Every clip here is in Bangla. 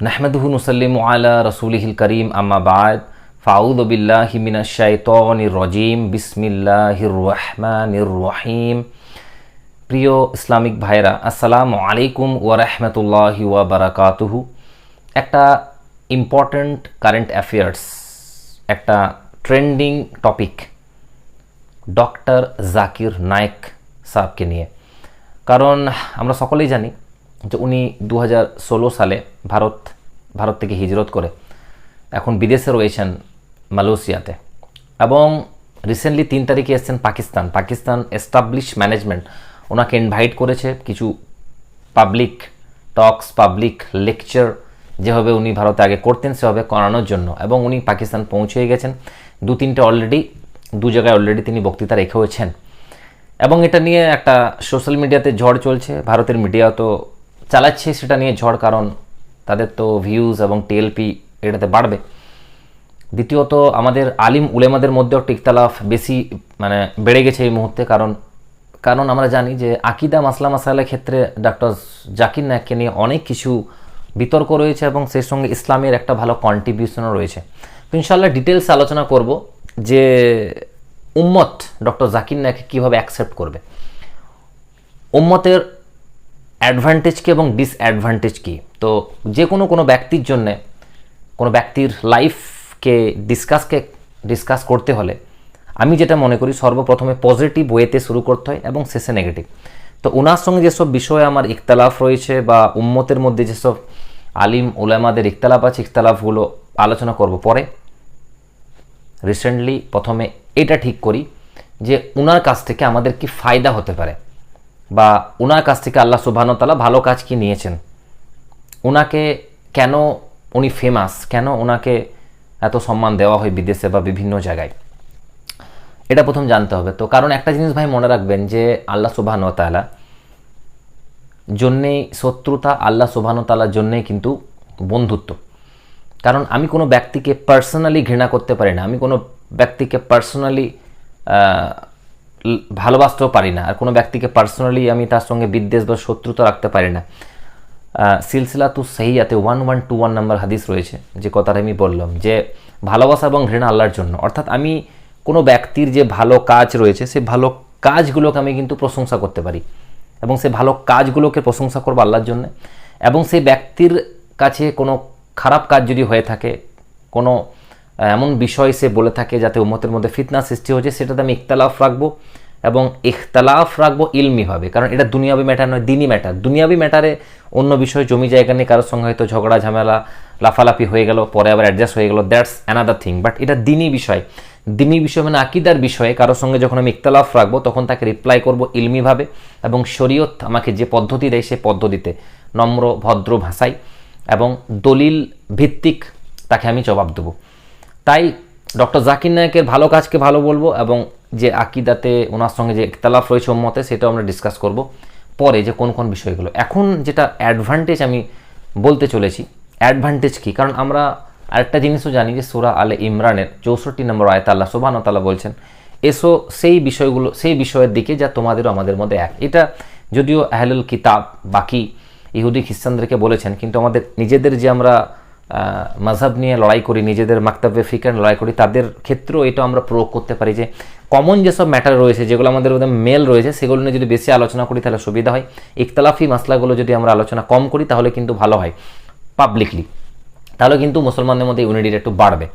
নাহমাদুহু নুসাল্লিমু আলা রাসূলিহিল কারীম আম্মা বা'দ ফাআউযু বিল্লাহি মিনাশ শাইতানির রাজীম বিসমিল্লাহির রহমানির রহিম। প্রিয় ইসলামিক ভাইরা, আসসালামু আলাইকুম ওয়া রাহমাতুল্লাহি ওয়া বারাকাতুহু। একটা ইম্পর্ট্যান্ট কারেন্ট অ্যাফেয়ার্স, একটা trending topic doctor Zakir Naik সাহেবকে নিয়ে। কারণ আমরা সকলেই জানি যে উনি 2016 সালে ভারত থেকে হিজরত করে এখন বিদেশে রয়েছেন মালয়েশিয়াতে, এবং রিসেন্টলি 3 তারিখে এসেছেন পাকিস্তান এস্টাবলিশ ম্যানেজমেন্ট ওনাকে ইনভাইট করেছে কিছু পাবলিক টকস, পাবলিক লেকচার যেভাবে উনি ভারতে আগে করতেন সেভাবে করানোর জন্য, এবং উনি পাকিস্তান পৌঁছে গেছেন। 2 জায়গায় অলরেডি তিনি বক্তৃতা রেখেওছেন, এবং এটা নিয়ে একটা সোশ্যাল মিডিয়াতে ঝড় চলছে। ভারতের মিডিয়া তো চালাচ্ছে সেটা নিয়ে ঝড়, কারণ তাদের তো ভিউজ এবং টিএলপি এটাতে বাড়বে। দ্বিতীয়ত আমাদের আলিম উলেমাদের মধ্যেও একটা ইখতিলাফ বেশি বেড়ে গেছে এই মুহূর্তে, কারণ আমরা জানি যে আকিদা মাসাইলের ক্ষেত্রে ডক্টর জাকির নায়েককে নিয়ে অনেক কিছু বিতর্ক রয়েছে, এবং সেই সঙ্গে ইসলামের একটা ভালো কন্ট্রিবিউশনও রয়েছে। তো ইনশাআল্লাহ ডিটেলস আলোচনা করব যে উম্মত ডক্টর জাকির নায়েককে কীভাবে অ্যাকসেপ্ট করবে, উম্মতের অ্যাডভান্টেজ কী এবং ডিসঅ্যাডভান্টেজ কী। তো যে কোনো ব্যক্তির জন্যে, কোনো ব্যক্তির লাইফকে ডিসকাস করতে হলে আমি যেটা মনে করি সর্বপ্রথমে পজিটিভ ওয়েতে শুরু করতে হয় এবং শেষে নেগেটিভ। তো ওনার সঙ্গে যেসব বিষয়ে আমার ইখতিলাফ রয়েছে বা উম্মতের মধ্যে যেসব আলিম উলামাদের ইখতিলাফ আছে, ইখতিলাফগুলো আলোচনা করব পরে। রিসেন্টলি প্রথমে এটা ঠিক করি যে ওনার কাছ থেকে আমাদের কি ফায়দা হতে পারে, বা ওনার কাছ থেকে আল্লাহ সুবহানাহু ওয়া তাআলা ভালো কাজ কি নিয়েছেন, ওনাকে কেন উনি ফেমাস, কেন ওনাকে এত সম্মান দেওয়া হয় বিদেশে বা বিভিন্ন জায়গায়, এটা প্রথম জানতে হবে। তো কারণ একটা জিনিস ভাই মনে রাখবেন যে আল্লাহ সুবহানাহু ওয়া তাআলা জন্যেই শত্রুতা, আল্লাহ সুবহানাহু ওয়া তাআলার জন্যেই কিন্তু বন্ধুত্ব। কারণ আমি কোনো ব্যক্তিকে পার্সোনালি ঘৃণা করতে পারি না, আমি কোনো ব্যক্তিকে পার্সোনালি ভালোবাসতেও পারি না, আর কোনো ব্যক্তিকে পার্সোনালি আমি তার সঙ্গে বিদ্বেষ বা শত্রুতা রাখতে পারি না। সিলসিলাতু সহিহাতে 1121 নম্বর হাদিস রয়েছে, যে কথাটা আমি বললাম যে ভালোবাসা এবং ঘৃণা আল্লাহর জন্য। অর্থাৎ আমি কোনো ব্যক্তির যে ভালো কাজ রয়েছে সেই ভালো কাজগুলোকে আমি কিন্তু প্রশংসা করতে পারি, এবং সেই ভালো কাজগুলোকে প্রশংসা করবো আল্লাহর জন্য। এবং সেই ব্যক্তির কাছে কোনো খারাপ কাজ যদি হয়ে থাকে, কোনো এমন বিষয় সে বলে থাকে যাতে উম্মতের মধ্যে ফিতনা সৃষ্টি হয়েছে, সেটাতে আমি ইখতিলাফ রাখবো, এবং ইখতিলাফ রাখবো ইলমিভাবে। কারণ এটা দুনিয়াবি ম্যাটার নয়, দিনই ম্যাটার। দুনিয়াবি ম্যাটারে অন্য বিষয়, জমি জায়গা নিয়ে কারোর সঙ্গে হয়তো ঝগড়া ঝামেলা লাফালাফি হয়ে গেল, পরে আবার অ্যাডজাস্ট হয়ে গেল, দ্যাটস অ্যানাদার থিং। বাট এটা দিনই বিষয়, মানে আকিদার বিষয়ে কারোর সঙ্গে যখন আমি ইখতিলাফ রাখবো তখন তাকে রিপ্লাই করবো ইলমিভাবে, এবং শরীয়ত আমাকে যে পদ্ধতি দেয় সেই পদ্ধতিতে নম্র ভদ্র ভাষায় এবং দলিল ভিত্তিক তাকে আমি জবাব দেবো। তাই ডক্টর জাকির নায়েকের ভালো কাজকে ভালো বলবো, এবং যে আকিদাতে ওনার সঙ্গে যে ইখতিলাফ রয়েছে উম্মতে সেটাও আমরা ডিসকাস করব পরে, যে কোন বিষয়গুলো। এখন যেটা অ্যাডভান্টেজ আমি বলতে চলেছি, অ্যাডভান্টেজ কী? কারণ আমরা আরেকটা জিনিসও জানি যে সূরা আলে ইমরানের 64 নম্বর আয়াতে আল্লাহ সুবহানাহু ওয়া তাআলা বলছেন, এসো সেই বিষয়ের দিকে যা তোমাদেরও আমাদের মধ্যে এক। এটা যদিও আহলুল কিতাব বাকি ইহুদি খ্রিস্টানদেরকে বলেছেন, কিন্তু আমাদের নিজেদের যে আমরা মাযহাব নিয়ে লড়াই করি, নিজেদের মাকতাবে ফিকর লড়াই করি, তাদের ক্ষেত্রেও এটা আমরা প্রয়োগ করতে পারি যে কমন যেসব ম্যাটার রয়েছে, যেগুলো আমাদের মধ্যে মেল রয়েছে, সেগুলো নিয়ে যদি বেশি আলোচনা করি তাহলে সুবিধা হয়। ইখতিলাফি মাসলাগুলো যদি আমরা আলোচনা কম করি তাহলে কিন্তু ভালো হয় পাবলিকলি, তাহলে কিন্তু মুসলমানদের মধ্যে ইউনিটিটা একটু বাড়বে।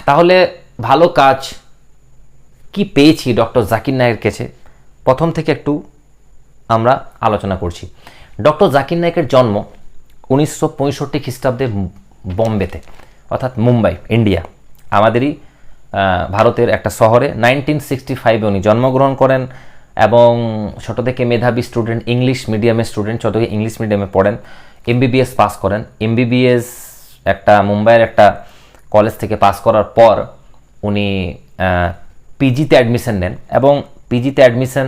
তাহলে ভালো কাজ কি পেয়েছি ডক্টর জাকির নায়েকের কাছে, প্রথম থেকে একটু আমরা আলোচনা করছি। ডক্টর জাকির নায়েকের জন্ম 1965 খ্রিস্টাব্দে বোম্বেতে, অর্থাৎ মুম্বাই, ইন্ডিয়া, আমাদেরই ভারতের একটা শহরে 1965 উনি জন্মগ্রহণ করেন, এবং ছোটো থেকে মেধাবী স্টুডেন্ট, ইংলিশ মিডিয়ামের স্টুডেন্ট, ছোটো থেকে ইংলিশ মিডিয়ামে পড়েন, MBBS পাস করেন। MBBS একটা মুম্বাইয়ের একটা কলেজ থেকে পাস করার পর উনি পিজিতে অ্যাডমিশন নেন, এবং পিজিতে অ্যাডমিশন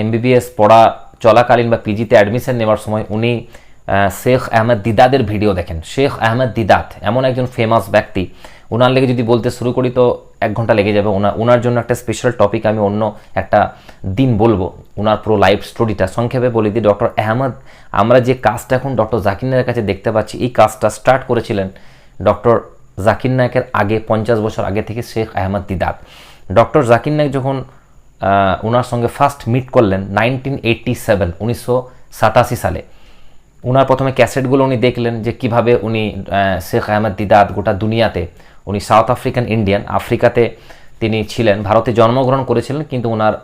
MBBS পড়া চলাকালীন বা পিজিতে অ্যাডমিশন নেওয়ার সময় উনি শেখ আহমেদ দিদাতের ভিডিও দেখেন। শেখ আহমেদ দিদাত এমন একজন ফেমাস ব্যক্তি, ওনার লেগে যদি বলতে শুরু করি তো 1 ঘন্টা লেগে যাবে। ওনার জন্য একটা স্পেশাল টপিক আমি অন্য একটা দিন বলবো, ওনার পুরো লাইফ স্টোরিটা সংক্ষেপে বলে দিই। ডক্টর আমরা যে কাজটা এখন ডক্টর জাকির নায়েকের কাছে দেখতে পাচ্ছি, এই কাজটা স্টার্ট করেছিলেন ডক্টর জাকির নায়েকের আগে 50 বছর আগে থেকে শেখ আহমদ দিদাত। ডক্টর জাকির নায়েক যখন ওনার সঙ্গে ফার্স্ট মিট করলেন 1987 সালে, ওনার প্রথমে ক্যাসেটগুলো উনি দেখলেন যে কিভাবে উনি শেখ আহমদ দিদাত গোটা দুনিয়াতে, উনি সাউথ আফ্রিকান ইন্ডিয়ান, আফ্রিকাতে তিনি ছিলেন, ভারতে জন্মগ্রহণ করেছিলেন, কিন্তু ওনার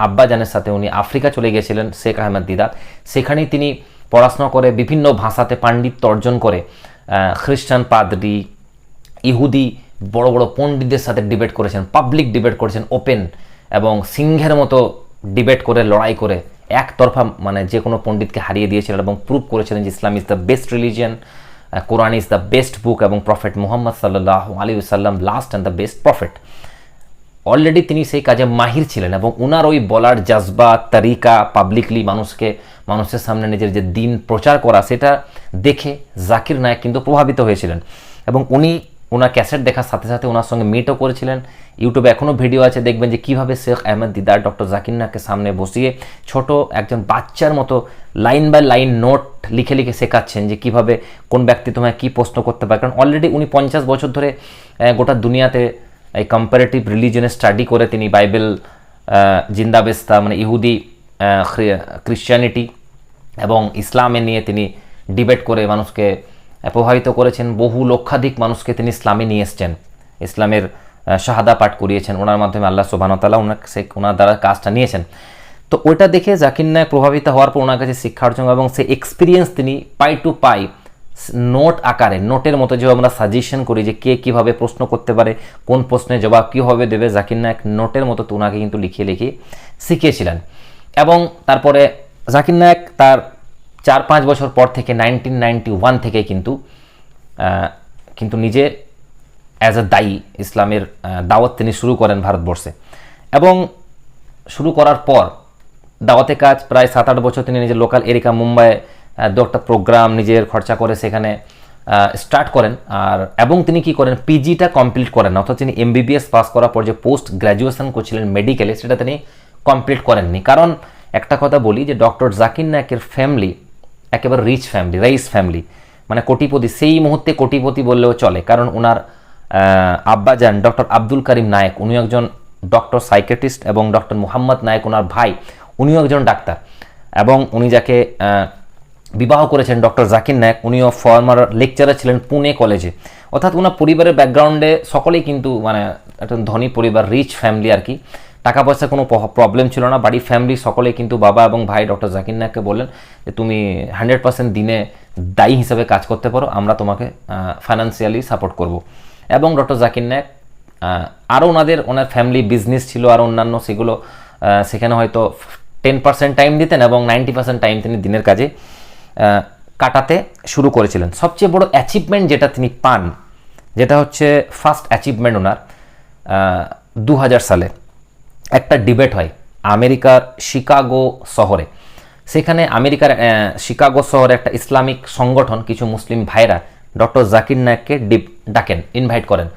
আব্বাজানের সাথে উনি আফ্রিকা চলে গিয়েছিলেন শেখ আহমদ দিদাত। সেখানেই তিনি পড়াশোনা করে বিভিন্ন ভাষাতে পাণ্ডিত্য অর্জন করে খ্রিস্টান পাদ্রী, ইহুদি বড় বড় পণ্ডিতদের সাথে ডিবেট করেছেন, পাবলিক ডিবেট করেছেন, ওপেন এবং সিংহের মতো ডিবেট করে, লড়াই করে একতরফা মানে যে কোনো পণ্ডিতকে হারিয়ে দিয়েছিলেন এবং প্রুভ করেছিলেন যে Islam is the best religion, Quran is the best book এবং প্রফেট মুহাম্মদ সাল্লাল্লাহু আলাইহি ওয়াসাল্লাম last and the best prophet. Already তিনি সেই কাজে মাহির ছিলেন এবং ওনার ওই বলার জজবা, তরিকা, পাবলিকলি মানুষের সামনে নিজের যে দিন প্রচার করা, সেটা দেখে জাকির নায়েক কিন্তু প্রভাবিত হয়েছিলেন এবং উনি ওনার ক্যাসেট দেখার সাথে সাথে ওনার সঙ্গে মিটও করেছিলেন। ইউটিউবে এখনও ভিডিও আছে, দেখবেন যে কীভাবে শেখ আহমদ দিদার ডক্টর জাকির নায়েককে সামনে বসিয়ে ছোট একজন বাচ্চার মতো লাইন বাই লাইন নোট লিখে লিখে শেখাচ্ছেন যে কীভাবে কোন ব্যক্তি তোমায় কী প্রশ্ন করতে পারে। কারণ অলরেডি উনি 50 বছর ধরে গোটা দুনিয়াতে এই কম্পারেটিভ রিলিজনের স্টাডি করে তিনি বাইবেল, জিন্দাবেস্তা মানে ইহুদি, ক্রিশ্চিয়ানিটি এবং ইসলামে নিয়ে তিনি ডিবেট করে মানুষকে প্রভাবিত করেছেন। বহু লক্ষাধিক মানুষকে তিনি ইসলামে নিয়ে এসছেন, ইসলামের শাহাদা পাঠ করিয়েছেন, ওনার মাধ্যমে আল্লাহ সুবহানাহু ওয়া তাআলা ওনার দ্বারা কাজটা নিয়েছেন। তো ওইটা দেখে জাকির নায়েক প্রভাবিত হওয়ার পর ওনার কাছে শিক্ষা অর্জন এবং সেই এক্সপিরিয়েন্স তিনি পাই টু পাই নোট আকারে, নোটের মতো যে আমরা সাজেশন করি যে কে কীভাবে প্রশ্ন করতে পারে, কোন প্রশ্নের জবাব কীভাবে দেবে, জাকির নায়েক নোটের মতো তো ওনাকে কিন্তু লিখিয়ে লিখিয়ে শিখিয়েছিলেন। এবং তারপরে জাকির নায়েক তার 4-5 বছর পর থেকে 1991 থেকে কিন্তু নিজে অ্যাজ এ দায়ী ইসলামের দাওয়াত তিনি শুরু করেন ভারতবর্ষে। এবং শুরু করার পর দাওয়াতে কাজ প্রায় 7-8 বছর তিনি নিজের লোকাল এরিকা মুম্বাইয়ে দু একটা প্রোগ্রাম নিজের খরচা করে সেখানে স্টার্ট করেন। এবং তিনি কি করেন, পিজিটা কমপ্লিট করেন, অর্থাৎ তিনি এমবিবিএস পাস করার পর যে পোস্ট গ্র্যাজুয়েশন করছিলেন মেডিকেলে, সেটা তিনি কমপ্লিট করেননি। কারণ একটা কথা বলি যে ডক্টর জাকির নায়েকের ফ্যামিলি একেবারে রিচ ফ্যামিলি, রাইস ফ্যামিলি, মানে কোটিপতি, সেই মুহূর্তে কোটিপতি বললেও চলে। কারণ ওনার আব্বাজান ডক্টর আব্দুল করিম নায়েক, উনি একজন ডক্টর সাইকিয়াট্রিস্ট এবং ডক্টর মুহাম্মদ নায়েক ওনার ভাই, উনিও একজন ডাক্তার। এবং উনি যাকে বিবাহ করেছেন ডক্টর জাকির নায়েক, উনিও ফর্মার লেকচারার ছিলেন পুনে কলেজে। অর্থাৎ ওনার পরিবারের ব্যাকগ্রাউন্ডে সকলেই কিন্তু মানে একটা ধনী পরিবার, রিচ ফ্যামিলি আর কি। টাকা পয়সা কোনো প্রবলেম ছিল না, বাড়ির ফ্যামিলি সকলেই কিন্তু বাবা এবং ভাই ডক্টর জাকির নায়েককে বললেন যে তুমি 100% দিনে দায়ী হিসেবে কাজ করতে পারো, আমরা তোমাকে ফাইন্যান্সিয়ালি সাপোর্ট করব। এবং ডক্টর জাকির নায়েক আরও ওনার ফ্যামিলি বিজনেস ছিল আর অন্যান্য, সেগুলো সেখানে হয়তো 10% টাইম দিতেন এবং 90% টাইম তিনি দিনের কাজে কাটাতে শুরু করেছিলেন। সবচেয়ে বড় অ্যাচিভমেন্ট যেটা তিনি পান, যেটা হচ্ছে ফার্স্ট অ্যাচিভমেন্ট ওনার, 2000 সালে একটা ডিবেট হয় আমেরিকার শিকাগো শহরে। সেখানে আমেরিকার শিকাগো শহরে একটা ইসলামিক সংগঠন, কিছু মুসলিম ভাইরা ডক্টর জাকির নায়েককে ডাকেন, ইনভাইট করেন।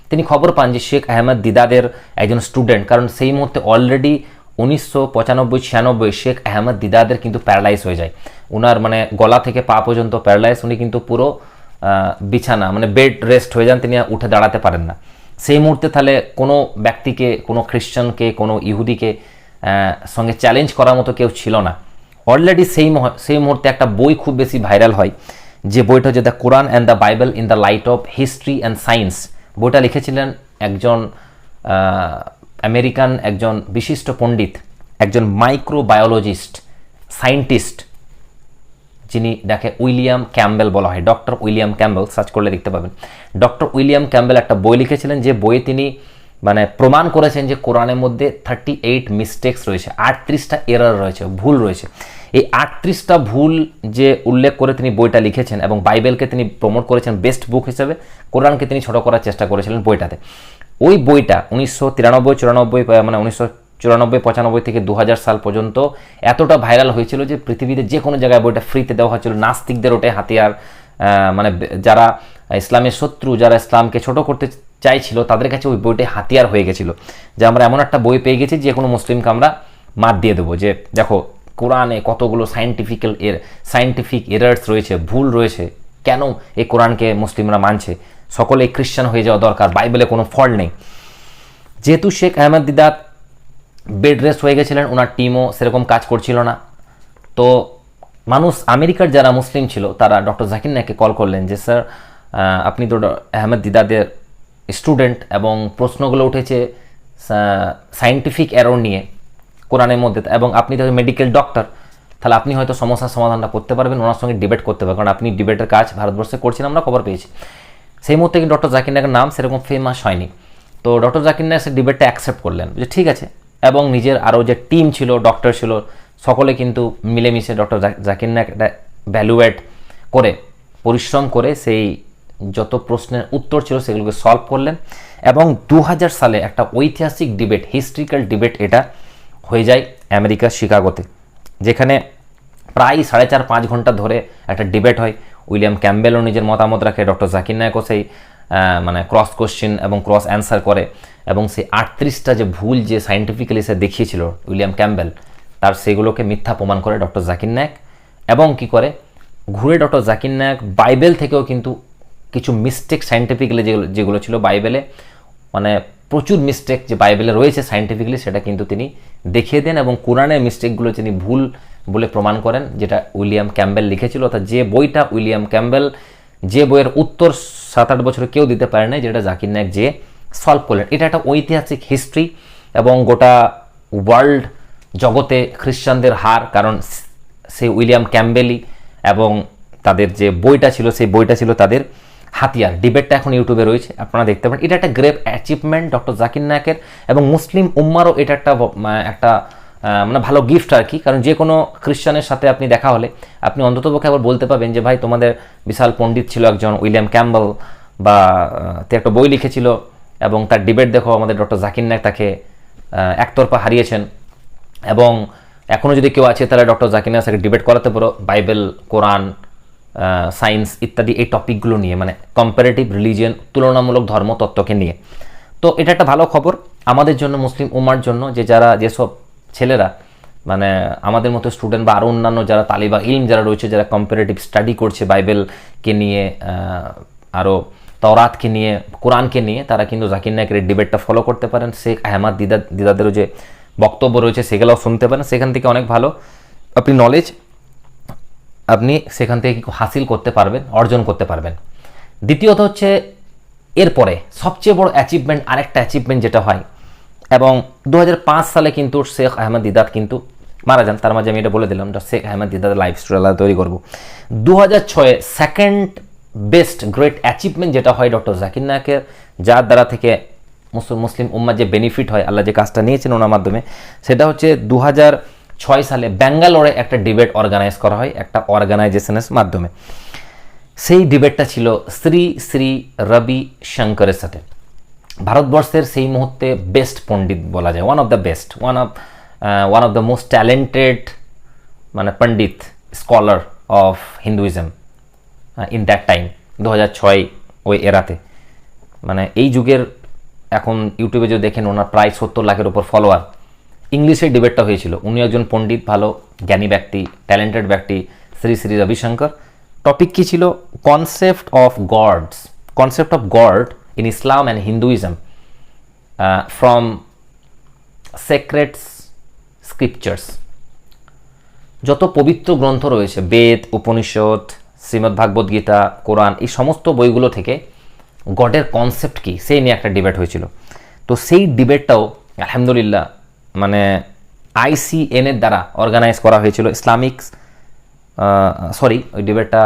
তিনি খবর পান যে শেখ আহমদ দিদাদের একজন স্টুডেন্ট, কারণ সেই মুহূর্তে অলরেডি 1995-96 শেখ আহমদ দিদাদের কিন্তু প্যারালাইজ হয়ে যায়, ওনার মানে গলা থেকে পা পর্যন্ত প্যারালাইজ, উনি কিন্তু পুরো বিছানা মানে বেড রেস্ট হয়ে যান, তিনি উঠে দাঁড়াতে পারেন না। সেই মুহূর্তে তাহলে কোনো ব্যক্তিকে, কোনো খ্রিশ্চানকে, কোনো ইহুদিকে সঙ্গে চ্যালেঞ্জ করার মতো কেউ ছিল না। অলরেডি সেই মুহূর্তে একটা বই খুব বেশি ভাইরাল হয়, যে বইটা হচ্ছে the Quran and the Bible in the light off history and science. বইটা লিখেছিলেন একজন আমেরিকান একজন বিশিষ্ট পণ্ডিত, একজন মাইক্রোবায়োলজিস্ট, সায়েন্টিস্ট, যিনি যাকে উইলিয়াম ক্যাম্বেল বলা হয়, ডক্টর উইলিয়াম ক্যাম্বেল, সার্চ করলে দেখতে পাবেন। ডক্টর উইলিয়াম ক্যাম্বেল একটা বই লিখেছিলেন, যে বইয়ে তিনি মানে প্রমাণ করেছেন যে কোরআনের মধ্যে 38 মিস্টেক্স রয়েছে, 38টা এরর রয়েছে, ভুল রয়েছে। এই 38টা ভুল যে উল্লেখ করে তিনি বইটা লিখেছেন এবং বাইবেলকে তিনি প্রমোট করেছেন বেস্ট বুক হিসেবে, কোরআনকে তিনি ছোট করার চেষ্টা করেছিলেন বইটাতে। ওই বইটা 1993-94 মানে 1994-95 থেকে 2000 সাল পর্যন্ত এতটা ভাইরাল হয়েছিল যে পৃথিবীতে যে কোনো জায়গায় বইটা ফ্রিতে দেওয়া হয়েছিল। নাস্তিকদের ওটাই হাতিয়ার, মানে যারা ইসলামের শত্রু, যারা ইসলামকে ছোট করতে চাইছিল, তাদের কাছে ওই বইটাই হাতিয়ার হয়ে গেছিল, যে আমরা এমন একটা বই পেয়ে গেছি যে কোনো মুসলিমকে আমরা মাত দিয়ে দেবো, যে দেখো কোরআনে কতগুলো সায়েন্টিফিক এরার্স রয়েছে, ভুল রয়েছে, কেন এই কোরআনকে মুসলিমরা মানছে, সকলে খ্রিস্টান হয়ে যাওয়া দরকার, বাইবেলে কোনো ফল্ট নেই। যেহেতু শেখ আহমেদ দিদাত বেড রেস্ট হয়ে গেছিলেন, ওনার টিমও সেরকম কাজ করছিল না, তো মানুষ আমেরিকার যারা মুসলিম ছিল তারা ডক্টর জাকির নায়েককে কল করলেন যে স্যার আপনি তো আহমেদ দিদাদের স্টুডেন্ট এবং প্রশ্নগুলো উঠেছে সায়েন্টিফিক এরর নিয়ে কোরআনের মধ্যে, এবং আপনি তো মেডিকেল ডক্টর, তাহলে আপনি হয়তো সমস্যার সমাধানটা করতে পারবেন, ওনার সঙ্গে ডিবেট করতে পারবেন, কারণ আপনি ডিবেটের কাজ ভারতবর্ষে করছেন, আমরা খবর পেয়েছি। সেই মুহূর্তে কিন্তু ডক্টর জাকির নায়েকের নাম সেরকম ফেমাস হয়নি, তো ডক্টর জাকির নায়েক সে ডিবেটটা অ্যাকসেপ্ট করলেন যে ঠিক আছে, এবং নিজের আরও যে টিম ছিল, ডক্টর ছিল, সকলে কিন্তু মিলেমিশে ডক্টর জাকির নায়েক একটা ভ্যালুয়েট করে পরিশ্রম করে সেই যত প্রশ্নের উত্তর ছিল সেগুলোকে সলভ করলেন, এবং 2000 সালে একটা ঐতিহাসিক ডিবেট, হিস্ট্রিক্যাল ডিবেট এটা হয়ে যায় আমেরিকার শিকাগোতে, যেখানে প্রায় 4.5-5 ঘন্টা ধরে একটা ডিবেট হয়। উইলিয়াম ক্যাম্বেলও নিজের মতামত রাখে, ডক্টর জাকির নায়েকও সেই মানে ক্রস কোশ্চেন এবং ক্রস অ্যান্সার করে, এবং সেই 38টা যে ভুল যে সায়েন্টিফিক্যালি সে দেখিয়েছিল উইলিয়াম ক্যাম্বেল, তার সেগুলোকে মিথ্যা প্রমাণ করে ডক্টর জাকির নায়েক, এবং কি করে ঘুরে ডক্টর জাকির নায়েক বাইবেল থেকেও কিন্তু কিছু মিস্টেক সায়েন্টিফিক্যালি যেগুলো ছিল বাইবেলে, মানে প্রচুর মিস্টেক যে বাইবেলে রয়েছে সায়েন্টিফিক্যালি, সেটা কিন্তু তিনি দেখিয়ে দেন, এবং কোরআনের মিস্টেকগুলো তিনি ভুল বলে প্রমাণ করেন, যেটা উইলিয়াম ক্যাম্বেল লিখেছিল, অর্থাৎ যে বইটা উইলিয়াম ক্যাম্বেল, যে বইয়ের উত্তর 7-8 বছরে কেউ দিতে পারে না, যেটা জাকির নায়েক যে সলভ করলেন। এটা একটা ঐতিহাসিক হিস্ট্রি, এবং গোটা ওয়ার্ল্ড জগতে খ্রিস্টানদের হার, কারণ সেই উইলিয়াম ক্যাম্বেলই এবং তাদের যে বইটা ছিল সেই বইটা ছিল তাদের হাতিয়ার। ডিবেটটা এখন ইউটিউবে রয়েছে, আপনারা দেখতে পারেন। এটা একটা গ্রেট অ্যাচিভমেন্ট ডক্টর জাকির নায়েকের, এবং মুসলিম উম্মারও এটা একটা মানে ভালো গিফট আর কি, কারণ যে কোনো খ্রিস্টানের সাথে আপনি দেখা হলে আপনি অন্ততপক্ষে আবার বলতে পারবেন যে ভাই তোমাদের বিশাল পণ্ডিত ছিল একজন উইলিয়াম ক্যাম্বেল, বা একটা বই লিখেছিল, এবং তার ডিবেট দেখো, আমাদের ডক্টর জাকির নায়েক তাকে একতরফা হারিয়েছেন, এবং এখনও যদি কেউ আছে তাহলে ডক্টর জাকির নায়েক তাকে ডিবেট করাতে পারো বাইবেল, কোরআন, সায়েন্স ইত্যাদি এই টপিকগুলো নিয়ে, মানে কম্পারেটিভ রিলিজিয়ন, তুলনামূলক ধর্মতত্ত্বকে নিয়ে। তো এটা একটা ভালো খবর আমাদের জন্য, মুসলিম উম্মার জন্য, যেসব ছেলেরা মানে আমাদের মতো স্টুডেন্ট বা আরও অন্যান্য যারা তালিবা ইলম যারা রয়েছে, যারা কম্পারেটিভ স্টাডি করছে বাইবেলকে নিয়ে, আরও তাওরাতকে নিয়ে, কোরআনকে নিয়ে, তারা কিন্তু জাকির নায়েকের ডিবেটটা ফলো করতে পারেন। শেখ আহমদ দিদাদেরও যে বক্তব্য রয়েছে সেগুলোও শুনতে পারেন, সেখান থেকে অনেক ভালো আপনি নলেজ আপনি সেখান থেকে হাসিল করতে পারবেন, অর্জন করতে পারবেন। দ্বিতীয়ত হচ্ছে এরপরে সবচেয়ে বড় অ্যাচিভমেন্ট, আরেকটা অ্যাচিভমেন্ট যেটা হয়, এবং 2005 সালে কিন্তু শেখ আহমদ দিদাত কিন্তু মারা যান, তার মাঝে আমি এটা বলে দিলাম শেখ আহমদ দিদাতের লাইফ স্টোরি আলাদা তৈরি করবো। 2006 সেকেন্ড বেস্ট গ্রেট অ্যাচিভমেন্ট যেটা হয় ডক্টর জাকির নায়েকের, যার দ্বারা থেকে মুসলিম উম্মার যে বেনিফিট হয়, আল্লাহ যে কাজটা নিয়েছেন ওনার মাধ্যমে, সেটা হচ্ছে 2006 সালে ব্যাঙ্গালোরে একটা ডিবেট অর্গানাইজ করা হয়, একটা অর্গানাইজেশনের মাধ্যমে। সেই ডিবেটটা ছিল শ্রী শ্রী রবি শঙ্করের সাথে। ভারতবর্ষের সেই মুহূর্তে বেস্ট পণ্ডিত বলা যায়, one of the most talented মানে পণ্ডিত, scholar of Hinduism in that time, 2006 ওই এরাতে। মানে এই যুগের এখন ইউটিউবে যদি দেখেন ওনার প্রায় 70 লাখের উপর ফলোয়ার। ইংলিশে ডিবেটটা হয়েছিল, উনি একজন পণ্ডিত, ভালো জ্ঞানী ব্যক্তি, ট্যালেন্টেড ব্যক্তি, শ্রী শ্রী রবিশঙ্কর। টপিক কী ছিল? Concept of god in Islam and Hinduism from sacred scriptures. যত পবিত্র গ্রন্থ রয়েছে, বেদ, উপনিষদ, শ্রীমদ্ ভাগবত গীতা, কোরআন, এই সমস্ত বইগুলো থেকে গডের কনসেপ্ট কি সেই নিয়ে একটা ডিবেট হয়েছিল। তো সেই ডিবেটটাও আলহামদুলিল্লাহ মানে ICN এর দ্বারা অর্গানাইজ করা হয়েছিল। ওই ডিবেটটা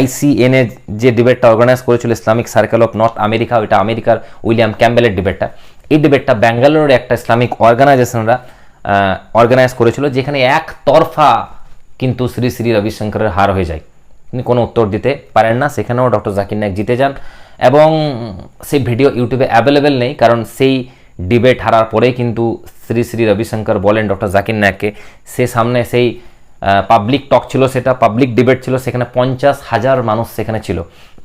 ICN এর যে ডিবেটটা অর্গানাইজ করেছিল Islamic circle of north America, ওইটা আমেরিকার উইলিয়াম ক্যাম্বেলের ডিবেটটা। এই ডিবেটটা ব্যাঙ্গালোরের একটা ইসলামিক অর্গানাইজেশনরা অর্গানাইজ করেছিল, যেখানে একতরফা কিন্তু শ্রী শ্রী রবিশঙ্করের হার হয়ে যায়, তিনি কোনো উত্তর দিতে পারেন না। সেখানেও ডক্টর জাকির নায়েক জিতে যান, এবং সেই ভিডিও ইউটিউবে অ্যাভেলেবেল নেই, কারণ সেই ডিবেট হারার পরেই কিন্তু শ্রী শ্রী রবিশঙ্কর বলেন ডক্টর জাকির নায়েককে, সে সামনে সেই পাবলিক টক ছিল, সেটা পাবলিক ডিবেট ছিল, সেখানে 50,000 মানুষ সেখানে ছিল।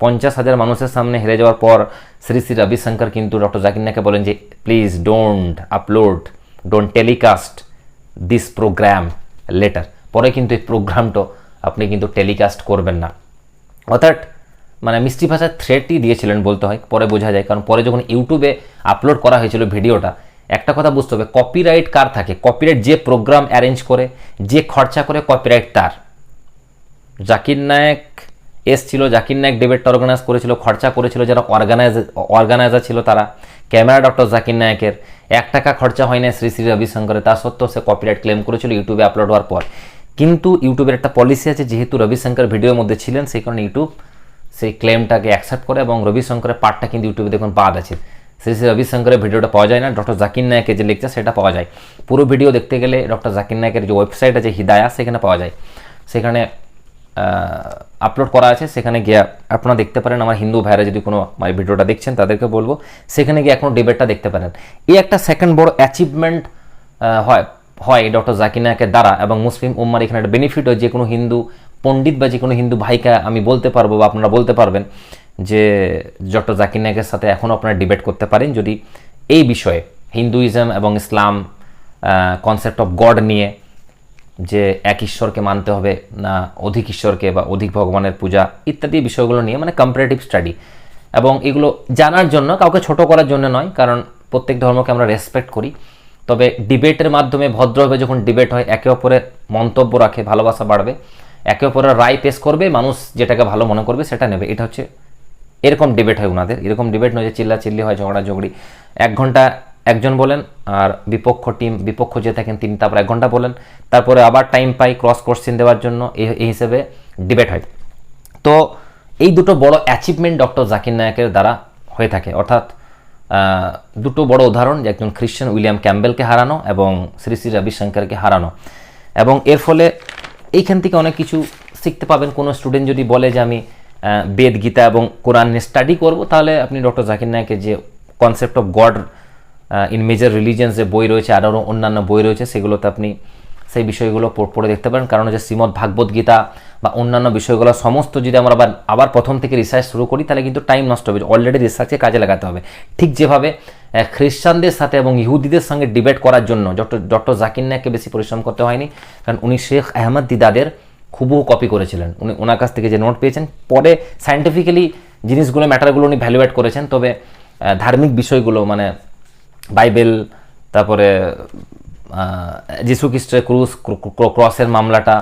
50,000 মানুষের সামনে হেরে যাওয়ার পর শ্রী শ্রী রবিশঙ্কর কিন্তু ডক্টর জাকির নায়েককে বলেন যে please don't upload, don't telecast this program later, পরে কিন্তু এই প্রোগ্রামটা আপনি কিন্তু টেলিকাস্ট করবেন না। অর্থাৎ মানে মিষ্টি ভাষার থ্রেটই দিয়েছিলেন বলতে হয়, পরে বোঝা যায়, কারণ পরে যখন ইউটিউবে আপলোড করা হয়েছিল ভিডিওটা, একটা কথা বুঝতে হবে, কপিরাইট কার থাকে? কপিরাইট যে প্রোগ্রাম অ্যারেঞ্জ করে, যে খরচা করে, কপিরাইট তার। জাকির নায়েক এসছিল, জাকির নায়েক ডিবেটটা অর্গানাইজ করেছিল, খরচা করেছিল যারা অর্গানাইজার ছিল তারা। ক্যামেরা ডক্টর জাকির নায়েকের, 1 টাকা খরচা হয় না শ্রী শ্রী রবিশঙ্করের, তা সত্ত্বেও সে কপিরাইট ক্লেম করেছিল ইউটিউবে আপলোড হওয়ার পর। কিন্তু ইউটিউবের একটা পলিসি আছে, যেহেতু রবিশঙ্কর ভিডিওর মধ্যে ছিলেন সেই কারণে ইউটিউব সেই ক্লেমটাকে অ্যাকসেপ্ট করে, এবং রবিশঙ্করের পার্টটা কিন্তু ইউটিউবে দেখুন বাদ আছে। শ্রী শ্রী রবিশঙ্করের ভিডিওটা পাওয়া যায় না, ডক্টর জাকির নায়েকের যে লেকচার সেটা পাওয়া যায়। পুরো ভিডিও দেখতে গেলে ডক্টর জাকির নায়েকের যে ওয়েবসাইট আছে হিদায়া, সেখানে পাওয়া যায়, সেখানে আপলোড করা আছে, সেখানে গিয়ে আপনারা দেখতে পারেন। আমার হিন্দু ভাইরা যদি কোনো আমার ভিডিওটা দেখছেন তাদেরকে বলবো সেখানে গিয়ে এখনও ডিবেটটা দেখতে পারেন। এই একটা সেকেন্ড বড় অ্যাচিভমেন্ট হয় ডক্টর জাকির নায়েকের দ্বারা, এবং মুসলিম উম্মার এখানে একটা বেনিফিট হয়। যে কোনো হিন্দু পণ্ডিত বা যে কোনো হিন্দু ভাইকে আমি বলতে পারবো, বা আপনারা বলতে পারবেন যে ডক্টর জাকির নায়েকের সাথে এখনও আপনারা ডিবেট করতে পারেন যদি এই বিষয়ে, হিন্দুইজম এবং ইসলাম কনসেপ্ট অফ গড নিয়ে, যে এক ঈশ্বরকে মানতে হবে না অধিক ঈশ্বরকে, বা অধিক ভগবানের পূজা ইত্যাদি বিষয়গুলো নিয়ে, মানে কম্পারেটিভ স্টাডি। এবং এগুলো জানার জন্য, কাউকে ছোট করার জন্য নয়, কারণ প্রত্যেক ধর্মকে আমরা রেসপেক্ট করি। তবে ডিবেটের মাধ্যমে ভদ্রভাবে যখন ডিবেট হয়, একে অপরের মন্তব্য রাখে, ভালোবাসা বাড়বে, একে অপরের রায় পেশ করবে, মানুষ যেটাকে ভালো মনে করবে সেটা নেবে। এটা হচ্ছে এরকম ডিবেট হয় ওনাদের। এরকম ডিবেট নয় যে চিল্লাচিল্লি হয়, ঝগড়াঝগড়ি। 1 ঘন্টা একজন বলেন, আর বিপক্ষ যে থাকেন তিনি তারপর 1 ঘন্টা বলেন, তারপরে আবার টাইম পাই ক্রস কোশ্চেন দেওয়ার জন্য, এই হিসেবে ডিবেট হয়। তো এই দুটো বড় অ্যাচিভমেন্ট ডক্টর জাকির নায়েকের দ্বারা হয়ে থাকে। অর্থাৎ দুটো বড় উদাহরণ, যে একজন খ্রিশ্চান উইলিয়াম ক্যাম্বেলকে হারানো এবং শ্রী শ্রী রবিশঙ্করকে হারানো। এবং এর ফলে এইখান থেকে অনেক কিছু শিখতে পাবেন। কোনো স্টুডেন্ট যদি বলে যে আমি বেদ, গীতা এবং কোরআন নিয়ে স্টাডি করবো, তাহলে আপনি ডক্টর জাকির নায়েকের যে concept of god in major religions যে বই রয়েছে, আরও অন্যান্য বই রয়েছে, সেগুলোতে আপনি সেই বিষয়গুলো পড়ে দেখতে পারেন। কারণ হচ্ছে শ্রীমদ্ ভাগবত গীতা বা অন্যান্য বিষয়গুলো সমস্ত যদি আমরা আবার প্রথম থেকে রিসার্চ শুরু করি, তাহলে কিন্তু টাইম নষ্ট হবে। অলরেডি রিসার্চে কাজে লাগাতে হবে। ঠিক যেভাবে খ্রিস্টানদের সাথে এবং ইহুদিদের সঙ্গে ডিবেট করার জন্য ডক্টর জাকির নায়েককে বেশি পরিশ্রম করতে হয়নি, কারণ উনি শেখ আহমদ দিদাদের খুবও কপি করেছিলেন। উনি ওনার কাছ থেকে যে নোট পেয়েছেন, পরে সায়েন্টিফিক্যালি জিনিসগুলো, ম্যাটারগুলো উনি ভ্যালুয়েট করেছেন। তবে ধার্মিক বিষয়গুলো, মানে বাইবেল, তারপরে যিশু খ্রিস্টের ক্রসের মামলাটা,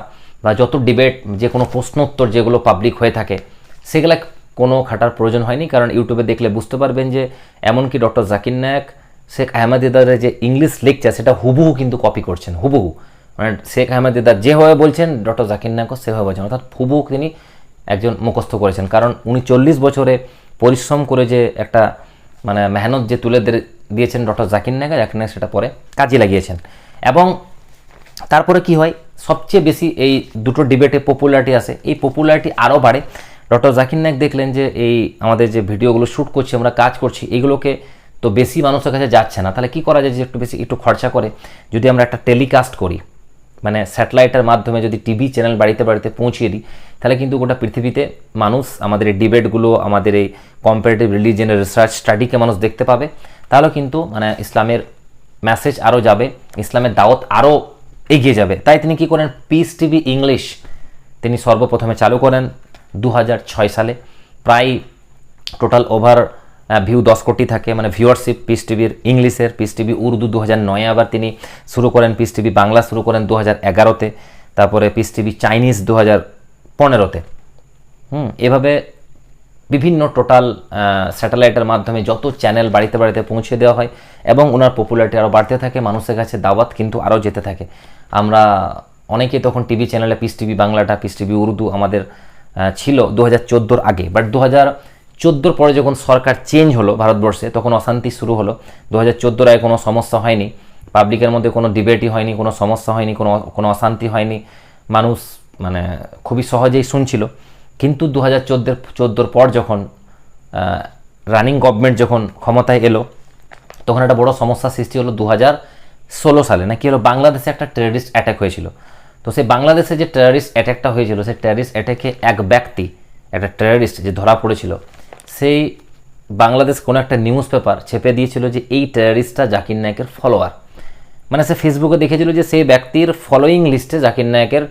বা যত ডিবেট, যে কোনো প্রশ্নোত্তর যেগুলো পাবলিক হয়ে থাকে, সেগুলা কোনো খাটার প্রয়োজন হয়নি। কারণ ইউটিউবে দেখলে বুঝতে পারবেন যে এমনকি ডক্টর জাকির নায়েক শেখ আহমদ দিদারের যে ইংলিশ লেকচার, সেটা হুবহু কিন্তু কপি করছেন, হুবহু। মানে শেখ আহমদ দিদার যেভাবে বলছেন, ডক্টর জাকির নায়েকও সেভাবে বলছেন, অর্থাৎ হুবহু তিনি একজন মুখস্থ করেছেন। কারণ উনি 40 বছরে পরিশ্রম করে যে একটা মানে মেহনত যে তুলে দিয়েছেন ডক্টর জাকির নায়েক, সেটা পরে কাজে লাগিয়েছেন। এবং তারপরে কি হয়, সবচেয়ে বেশি এই দুটো ডিবেটে পপুলারিটি আসে। এই পপুলারিটি আরও বাড়ে। ডক্টর জাকির নায়েক দেখলেন যে এই আমাদের যে ভিডিওগুলো শ্যুট করছি, আমরা কাজ করছি, এইগুলোকে তো বেশি মানুষের কাছে যাচ্ছে না, তাহলে কি করা যায় যে একটু খরচা করে যদি আমরা একটা টেলিকাস্ট করি, মানে স্যাটেলাইটের মাধ্যমে যদি টিভি চ্যানেল বাড়িতে বাড়িতে পৌঁছিয়ে দিই, তাহলে কিন্তু গোটা পৃথিবীতে মানুষ আমাদের এই ডিবেটগুলো, আমাদের এই কম্পারেটিভ রিলিজিয়নের রিসার্চ স্টাডিকে মানুষ দেখতে পাবে। তাহলে কিন্তু মানে ইসলামের মেসেজ আরও যাবে, ইসলামের দাওয়াত আরও এগিয়ে যাবে। তাই তিনি কি করেন, পিস টিভি ইংলিশ তিনি সর্বপ্রথমে চালু করেন 2006 সালে। প্রায় টোটাল ওভার ভিউ 10 কোটি থাকে, মানে ভিউয়ারশিপ পিস টিভির ইংলিশের। পিস টিভি উর্দু 2009-এ আবার তিনি শুরু করেন, পিস টিভি বাংলা শুরু করেন 2011-তে, তারপরে পিস টিভি চাইনিজ 2015-তে। এভাবে বিভিন্ন টোটাল স্যাটেলাইটের মাধ্যমে যত চ্যানেল বাড়িতে বাড়িতে পৌঁছে দেওয়া হয়, এবং ওনার পপুলারিটি আরও বাড়তে থাকে, মানুষের কাছে দাওয়াত কিন্তু আরও যেতে থাকে। আমরা অনেকেই তখন টিভি চ্যানেলে পিস টিভি বাংলাটা, পিস টিভি উর্দু আমাদের ছিল 2014-র আগে। বাট 2014-র পরে যখন সরকার চেঞ্জ হলো ভারতবর্ষে, তখন অশান্তি শুরু হলো। 2014-র আগে কোনো সমস্যা হয়নি, পাবলিকের মধ্যে কোনো ডিবেটই হয়নি, কোনো সমস্যা হয়নি, কোনো অশান্তি হয়নি, মানুষ মানে খুবই সহজেই শুনছিল। কিন্তু 2014-র পর যখন রানিং গভর্নমেন্ট যখন ক্ষমতায় এলো, তখন একটা বড় সমস্যা সৃষ্টি হলো 2016 সালে। না কি হলো, বাংলাদেশে একটা টেররিস্ট অ্যাটাক হয়েছিল। তো সেই বাংলাদেশে যে টেররিস্ট অ্যাটাকটা হয়েছিল, সেই টেররিস্ট অ্যাটাকে এক ব্যক্তি, একটা টেররিস্ট যে ধরা পড়েছিল, সেই বাংলাদেশ কোনো একটা নিউজ পেপার ছেপে দিয়েছিল যে এই টেররিস্টটা জাকির নায়েকের ফলোয়ার। মানে সে ফেসবুকে দেখেছিল যে সেই ব্যক্তির ফলোয়িং লিস্টে জাকির নায়েকের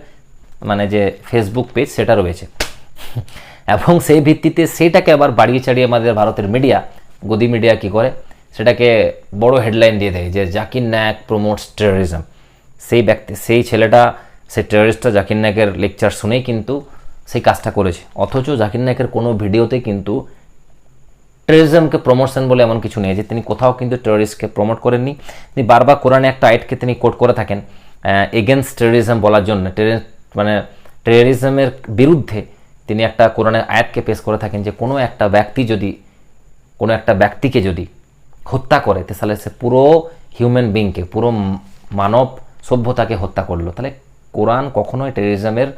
মানে যে ফেসবুক পেজ সেটা রয়েছে এবং সেই ভিত্তিতে সেইটাকে আবার বাড়িয়ে চাড়িয়ে আমাদের ভারতের মিডিয়া, গদি মিডিয়া কি করে, সেটাকে বড় হেডলাইন দিয়ে দেয় যে জাকির নায়েক প্রমোটস টেরোরিজম। সেই ব্যক্তি, সেই ছেলেটা, সেই টেরোরিস্টটা জাকির নায়েকের লেকচার শুনেই কিন্তু সেই কাজটা করেছে। অথচ জাকির নায়েকের কোনো ভিডিওতে কিন্তু টেরোরিজমকে প্রমোশন বলে এমন কিছু নেই, যে তিনি কোথাও কিন্তু টেরোরিস্টকে প্রমোট করেননি। তিনি বারবার কোরআনে একটা আয়াতকে তিনি কোট করে থাকেন এগেনস্ট টেরোরিজম বলার জন্য, মানে টেরোরিজমের বিরুদ্ধে তিনি একটা কোরআনের আয়াতকে পেশ করে থাকেন যে কোনো একটা ব্যক্তিকে যদি হত্যা করে তাহলে সে পুরো হিউম্যান বিংকে, পুরো মানব সভ্যতাকে হত্যা করলো। তাহলে কোরআন কখনোই টেরোরিজমের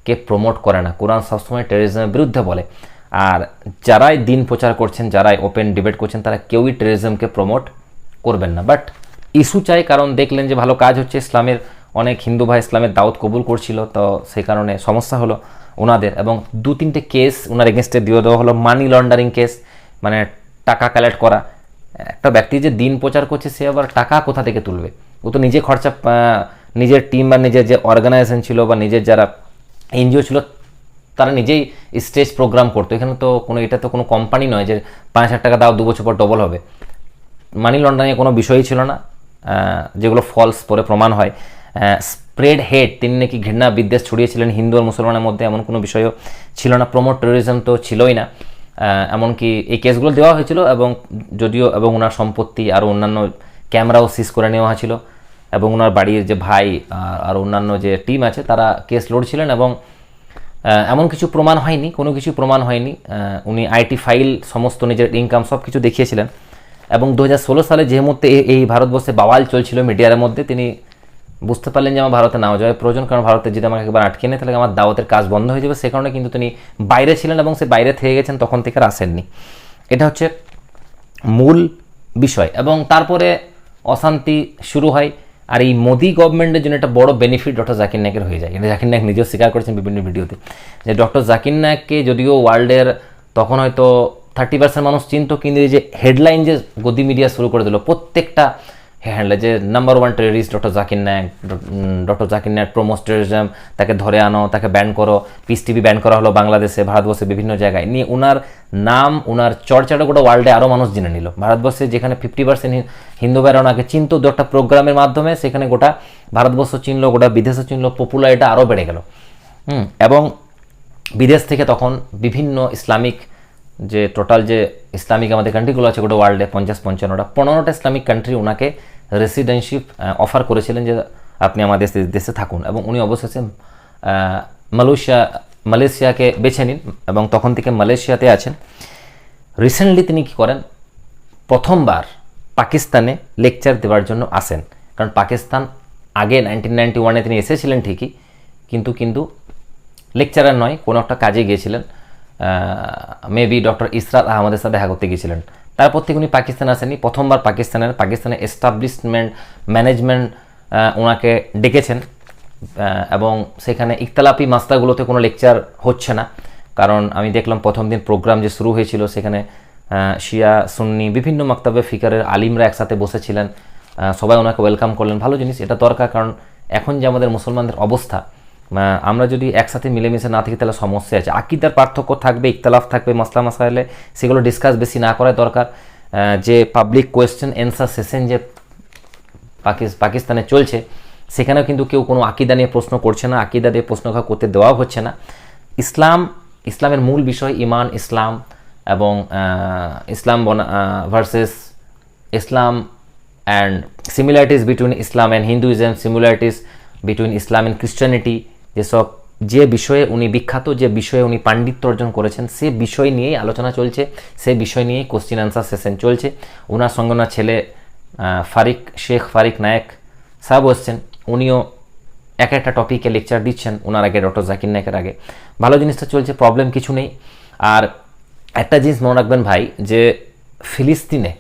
কে প্রমোট করে না, কোরআন সবসময় টেরোরিজমের বিরুদ্ধে বলে। আর যারাই দিন প্রচার করছেন, যারাই ওপেন ডিবেট করছেন, তারা কেউই টেরোরিজমকে প্রমোট করবেন না। বাট ইস্যু চাই, কারণ দেখলেন যে ভালো কাজ হচ্ছে, ইসলামের অনেক হিন্দু ভাই ইসলামের দাওয়াত কবুল করছিল, তো সেই কারণে সমস্যা হলো ওনাদের। এবং 2-3টে কেস ওনার এগেনস্টে দিয়ে দেওয়া হলো, মানি লন্ডারিং কেস, মানে টাকা কালেক্ট করা। একটা ব্যক্তি যে দিন প্রচার করছে সে আবার টাকা কোথা থেকে তুলবে? ও তো নিজে খরচা, নিজের টিম বা নিজের যে অর্গানাইজেশন ছিল বা নিজের যারা এনজিও ছিল তারা নিজেই স্টেজ প্রোগ্রাম করতো। এখানে তো এটা তো কোনো কোম্পানি নয় যে 5,000 টাকা দাও 2 বছর পর ডবল হবে। মানি লন্ডারিংয়ে কোনো বিষয়ই ছিল না, যেগুলো ফলস পরে প্রমাণ হয়। স্প্রেড হেট, তিনি নাকি ঘৃণা বিদ্বেষ ছড়িয়েছিলেন হিন্দু আর মুসলমানের মধ্যে, এমন কোনো বিষয়ও ছিল না। প্রমোট টেরোরিজম তো ছিলই না। এমনকি এই কেসগুলো দেওয়া হয়েছিল এবং ওনার সম্পত্তি আর অন্যান্য ক্যামেরাও সিজ করে নেওয়া হয়েছিল, এবং ওনার বাড়ির যে ভাই আর অন্যান্য যে টিম আছে তারা কেস লড়ছিলেন, এবং এমন কিছু প্রমাণ হয়নি, কোনো কিছু প্রমাণ হয়নি। উনি আইটি ফাইল, সমস্ত নিজের ইনকাম সব কিছু দেখিয়েছিলেন। এবং 2016 সালে যে মুহূর্তে এই ভারতবর্ষে বাওয়াল চলছিল মিডিয়ার মধ্যে, তিনি বুঝতে পারলেন যে আমার ভারতে নাও যাওয়ার প্রয়োজন, কারণ ভারতে যদি আমাকে একবার আটকে নেয় তাহলে আমার দাওয়াতের কাজ বন্ধ হয়ে যাবে। সে কারণে কিন্তু তিনি বাইরে ছিলেন এবং সে বাইরে থেকে গেছেন, তখন থেকে আর আসেননি। এটা হচ্ছে মূল বিষয়। এবং তারপরে অশান্তি শুরু হয়। আর এই মোদি গভর্নমেন্টের জন্য একটা বড় বেনিফিট ডক্টর জাকির নায়েকের হয়ে যায়। এটা জাকির নায়েক নিজেও স্বীকার করেছেন বিভিন্ন ভিডিওতে, যে ডক্টর জাকির নায়েককে যদিও ওয়ার্ল্ডের তখন হয়তো 30% মানুষ চিনত, কিন্তু এই যে হেডলাইন যে গদি মিডিয়া শুরু করে দিল প্রত্যেকটা হ্যান্ডলে, যে number 1 terrorist doctor Zakir Naik, doctor Zakir Naik promotes terrorism, তাকে ধরে আনো, তাকে ব্যান করো, পিস টিভি ব্যান করা হলো বাংলাদেশে, ভারতবর্ষে বিভিন্ন জায়গায় নিয়ে ওনার নাম, ওনার চর্চাটা গোটা ওয়ার্ল্ডে আরও মানুষ জেনে নিল। ভারতবর্ষে যেখানে 50% হিন্দু ভাইরা ওনাকে চিনত একটা প্রোগ্রামের মাধ্যমে, সেখানে গোটা ভারতবর্ষ চিনলো, গোটা বিদেশে চিনলো, পপুলারিটা আরও বেড়ে গেল। এবং বিদেশ থেকে তখন বিভিন্ন ইসলামিক যে টোটাল যে ইসলামিক আমাদের কান্ট্রিগুলো আছে গোটা ওয়ার্ল্ডে 50-55টা 15টা ইসলামিক কান্ট্রি ওনাকে রেসিডেন্টশিপ অফার করেছিলেন যে আপনি আমাদের দেশে থাকুন। এবং উনি অবশেষে মালয়েশিয়াকে বেছে নিন এবং তখন থেকে মালয়েশিয়াতে আছেন। রিসেন্টলি তিনি কি করেন, প্রথমবার পাকিস্তানে লেকচার দেওয়ার জন্য আসেন। কারণ পাকিস্তান আগে 1991-এ তিনি এসেছিলেন ঠিকই, কিন্তু লেকচারার নয়, কোনো একটা কাজে গিয়েছিলেন, মেবি ডক্টর ইসরাত আহমদের সাথে দেখা করতে গিয়েছিলেন। তারপর থেকে উনি পাকিস্তানে আসেননি, প্রথমবার পাকিস্তানের এস্টাবলিশমেন্ট ম্যানেজমেন্ট ওনাকে ডেকেছেন। এবং সেখানে ইখতলাফি মাসলাগুলোতে কোনো লেকচার হচ্ছে না, কারণ আমি দেখলাম প্রথম দিন প্রোগ্রাম যে শুরু হয়েছিল সেখানে শিয়া সুন্নি বিভিন্ন মাকতাবে ফিকারের আলিমরা একসাথে বসেছিলেন, সবাই ওনাকে ওয়েলকাম করলেন। ভালো জিনিস, এটা দরকার, কারণ এখন যে আমাদের মুসলমানদের অবস্থা, আমরা যদি একসাথে মিলেমিশে না থাকি তাহলে সমস্যা আছে। আকীদার পার্থক্য থাকবে, ইখতলাফ থাকবে, মাসলা মাসাইলে, সেগুলো ডিসকাস বেশি না করাই দরকার। যে পাবলিক কোয়েশ্চেন অ্যান্সার সেশন যে পাকিস্তানে চলছে, সেখানেও কিন্তু কেউ কোনো আকীদা নিয়ে প্রশ্ন করছে না, আকীদা দিয়ে প্রশ্ন করতে দেওয়াও হচ্ছে না। ইসলামের মূল বিষয় ইমান, ইসলাম এবং Islam versus Islam and similarities between Islam and Hinduism, similarities between Islam and Christianity, যে বিষয়ে উনি বিখ্যাত, যে বিষয়ে উনি পাণ্ডিত্য অর্জন করেছেন, সে বিষয় নিয়েই আলোচনা চলছে, সে বিষয় নিয়েই কোশ্চিন অ্যান্সার সেশন চলছে। ওনার সঙ্গে ওনার ছেলে শেখ ফারিক নায়েক সাহেব আসছেন, উনিও এক একটা টপিকে লেকচার দিচ্ছেন ওনার আগে, ডক্টর জাকির নায়েকের আগে। ভালো জিনিসটা চলছে, প্রবলেম কিছু নেই। আর একটা জিনিস মনে রাখবেন ভাই, যে ফিলিস্তিনে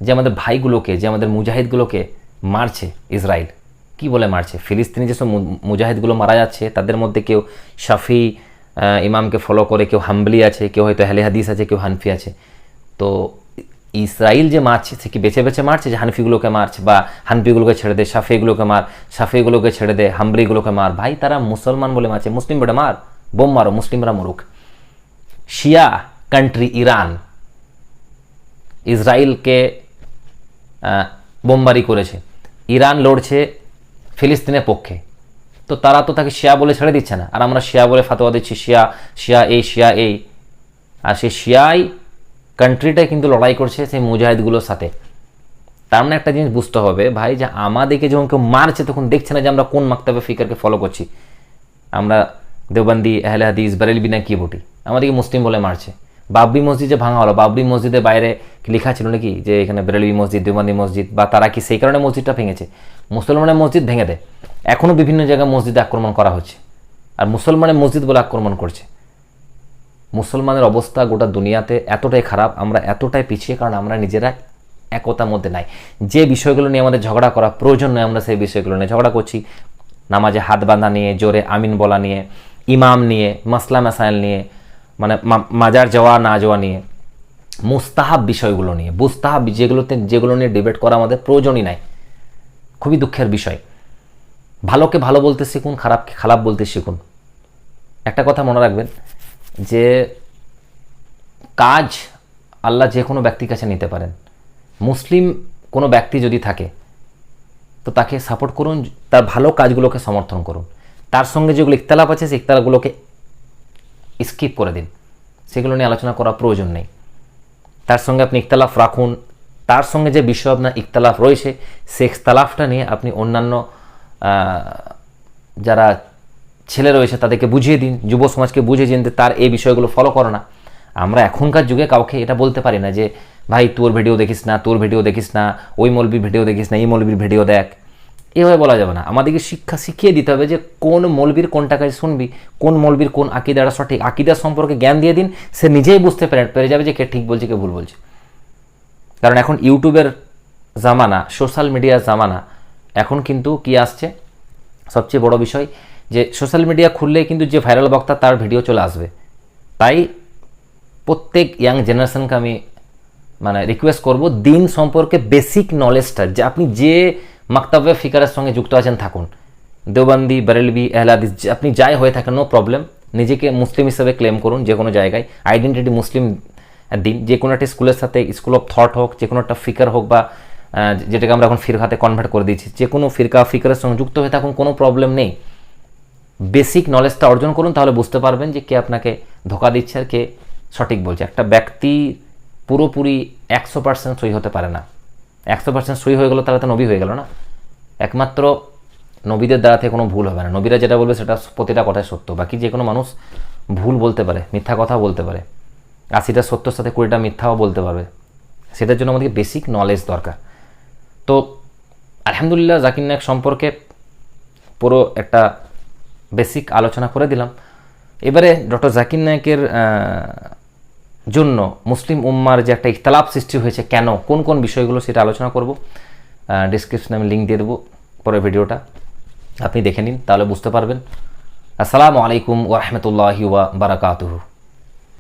যে আমাদের ভাইগুলোকে, যে আমাদের মুজাহিদগুলোকে মারছে ইসরায়েল, কি বলে মারছে, ফিলিস্তিনি যেসব মুজাহিদগুলো মারা যাচ্ছে তাদের মধ্যে কেউ শাফি ইমামকে ফলো করে, কেউ হাম্বলি আছে, কেউ হয়তো আহলে হাদিস আছে, কেউ হানফি আছে। তো ইসরায়েল যে মারছে সে কি বেছে বেছে মারছে যে হানফিগুলোকে মারছে বা হানফিগুলোকে ছেড়ে দে, শাফিগুলোকে মার, শাফিগুলোকে ছেড়ে দে, হাম্বলিগুলোকে মার? ভাই তারা মুসলমান বলে মারছে, মুসলিম বেটা মার, বোম মারো, মুসলিমরা মরুক। শিয়া কান্ট্রি ইরান ইসরায়েলকে বোমবারি করেছে, ইরান লড়ছে ফিলিস্তিনের পক্ষে, তো তারা তো তাকে শিয়া বলে ছেড়ে দিচ্ছে না, আর আমরা শিয়া বলে ফাতোয়া দিচ্ছি শিয়া শিয়া এই, আর সেই শিয়াই কান্ট্রিটাই কিন্তু লড়াই করছে সেই মুজাহিদগুলোর সাথে। তার মানে একটা জিনিস বুঝতে হবে ভাই, যে আমাদেরকে যখন কেউ মারছে তখন দেখছে না যে আমরা কোন মাকতাবে ফিকারকে ফলো করছি, আমরা দেওবন্দি, আহলে হাদিস, বেরেলভি না কি বটি, আমাদেরকে মুসলিম বলে মারছে। বাবরি মসজিদ যে ভাঙা হলো, বাবরি মসজিদের বাইরে লেখা ছিল নাকি যে এখানে বেরেলভি মসজিদ, দেওবন্দি মসজিদ, বা তারা কি সেই কারণে মসজিদটা ভেঙেছে? মুসলমানের মসজিদ ভেঙে দেয়, এখনও বিভিন্ন জায়গায় মসজিদে আক্রমণ করা হচ্ছে, আর মুসলমানের মসজিদ বলে আক্রমণ করছে। মুসলমানের অবস্থা গোটা দুনিয়াতে এতটাই খারাপ, আমরা এতটাই পিছিয়ে, কারণ আমরা নিজেরা একতার মধ্যে নাই। যে বিষয়গুলো নিয়ে আমাদের ঝগড়া করা প্রয়োজন নয়, আমরা সেই বিষয়গুলো নিয়ে ঝগড়া করছি। নামাজে হাত বাঁধা নিয়ে, জোরে আমিন বলা নিয়ে, ইমাম নিয়ে, মাসলা মাসাইল নিয়ে, মানে মাজার যাওয়া না যাওয়া নিয়ে, মুস্তাহাব বিষয়গুলো নিয়ে, বুস্তাহাব যেগুলো নিয়ে ডিবেট করা আমাদের প্রয়োজনই নাই। খুবই দুঃখের বিষয়। ভালোকে ভালো বলতে শিখুন, খারাপকে খারাপ বলতে শিখুন। একটা কথা মনে রাখবেন যে কাজ আল্লাহ যে কোনো ব্যক্তির কাছে নিতে পারেন। মুসলিম কোনো ব্যক্তি যদি থাকে তো তাকে সাপোর্ট করুন, তার ভালো কাজগুলোকে সমর্থন করুন। তার সঙ্গে যেগুলো ইখতিলাফ আছে সেই ইখতিলাফগুলোকে স্কিপ করে দিন, সেগুলো নিয়ে আলোচনা করার প্রয়োজন নেই। তার সঙ্গে আপনি ইখতিলাফ রাখুন, তার সঙ্গে যে বিষয় আপনার ইখতিলাফ রয়েছে সেই ইখতিলাফটা নিয়ে আপনি অন্যান্য যারা ছেলে রয়েছে তাদেরকে বুঝিয়ে দিন, যুব সমাজকে বুঝিয়ে দিন যে তার এই বিষয়গুলো ফলো করো না। আমরা এখনকার যুগে কাউকে এটা বলতে পারি না যে ভাই তোর ভিডিও দেখিস না, তোর ভিডিও দেখিস না, ওই মৌলবীর ভিডিও দেখিস না, এই মৌলবীর ভিডিও দেখ, এভাবে বলা যাবে না। আমাদেরকে শিক্ষা শিখিয়ে দিতে হবে যে কোন মৌলবীর কোনটা কাজ শুনবি, কোন মৌলবীর কোন আকিদাটা সঠিক, আকিদা সম্পর্কে জ্ঞান দিয়ে দিন, সে নিজেই বুঝতে পেরে যাবে যে কে ঠিক বলছে কে ভুল বলছে। কারণ এখন ইউটিউবের জামানা, সোশ্যাল মিডিয়ার জামানা, এখন কিন্তু কি আসছে সবচেয়ে বড় বিষয় যে সোশ্যাল মিডিয়া খুললে কিন্তু যে ভাইরাল বক্তা তার ভিডিও চলে আসবে। তাই প্রত্যেক ইয়াং জেনারেশনকে আমি মানে রিকোয়েস্ট করব, দিন সম্পর্কে বেসিক নলেজটা, যে আপনি যে মাকতাবে ফিকারের সঙ্গে যুক্ত আছেন থাকুন, দেওবন্দি, বেরেলভি, আহলে হাদিস, আপনি যাই হয়ে থাকেন নো প্রবলেম, নিজেকে মুসলিম হিসেবে ক্লেম করুন। যে কোনো জায়গায় আইডেন্টিটি মুসলিম দিন, যে কোনো একটা স্কুলের সাথে, স্কুল অফ থট হোক, যে কোনো একটা ফিকার হোক, বা যেটাকে আমরা এখন ফিরকাতে কনভার্ট করে দিয়েছি, যে কোনো ফিকারের সঙ্গে যুক্ত হয়ে থাকুন, কোনো প্রবলেম নেই। বেসিক নলেজটা অর্জন করুন, তাহলে বুঝতে পারবেন যে কে আপনাকে ধোকা দিচ্ছে আর কে সঠিক বলছে। একটা ব্যক্তি পুরোপুরি 100% সই হতে পারে না। 100% সই হয়ে গেল তাহলে তো নবী হয়ে গেল না। একমাত্র নবীদের দ্বারা থেকে কোনো ভুল হবে না। নবীরা যেটা বলবে সেটা প্রতিটা কথাই সত্য। বাকি যে কোনো মানুষ ভুল বলতে পারে, মিথ্যা কথা বলতে পারে, 80টা সত্যর সাথে 20টা মিথ্যাও বলতে পারবে। সেটার জন্য আমাদেরকে বেসিক নলেজ দরকার। তো আলহামদুলিল্লাহ জাকির নায়েক সম্পর্কে পুরো একটা বেসিক আলোচনা করে দিলাম। এবারে ডক্টর জাকির নায়েকের জন্য মুসলিম উম্মার যে একটা ইখতিলাফ সৃষ্টি হয়েছে কেন, কোন কোন বিষয়গুলো, সেটা আলোচনা করব। ডিসক্রিপশনে আমি লিঙ্ক দিয়ে দেবো পরের ভিডিওটা, আপনি দেখে নিন, তাহলে বুঝতে পারবেন। আসসালামু আলাইকুম ওয়া রাহমাতুল্লাহি ওয়া বারাকাতুহু।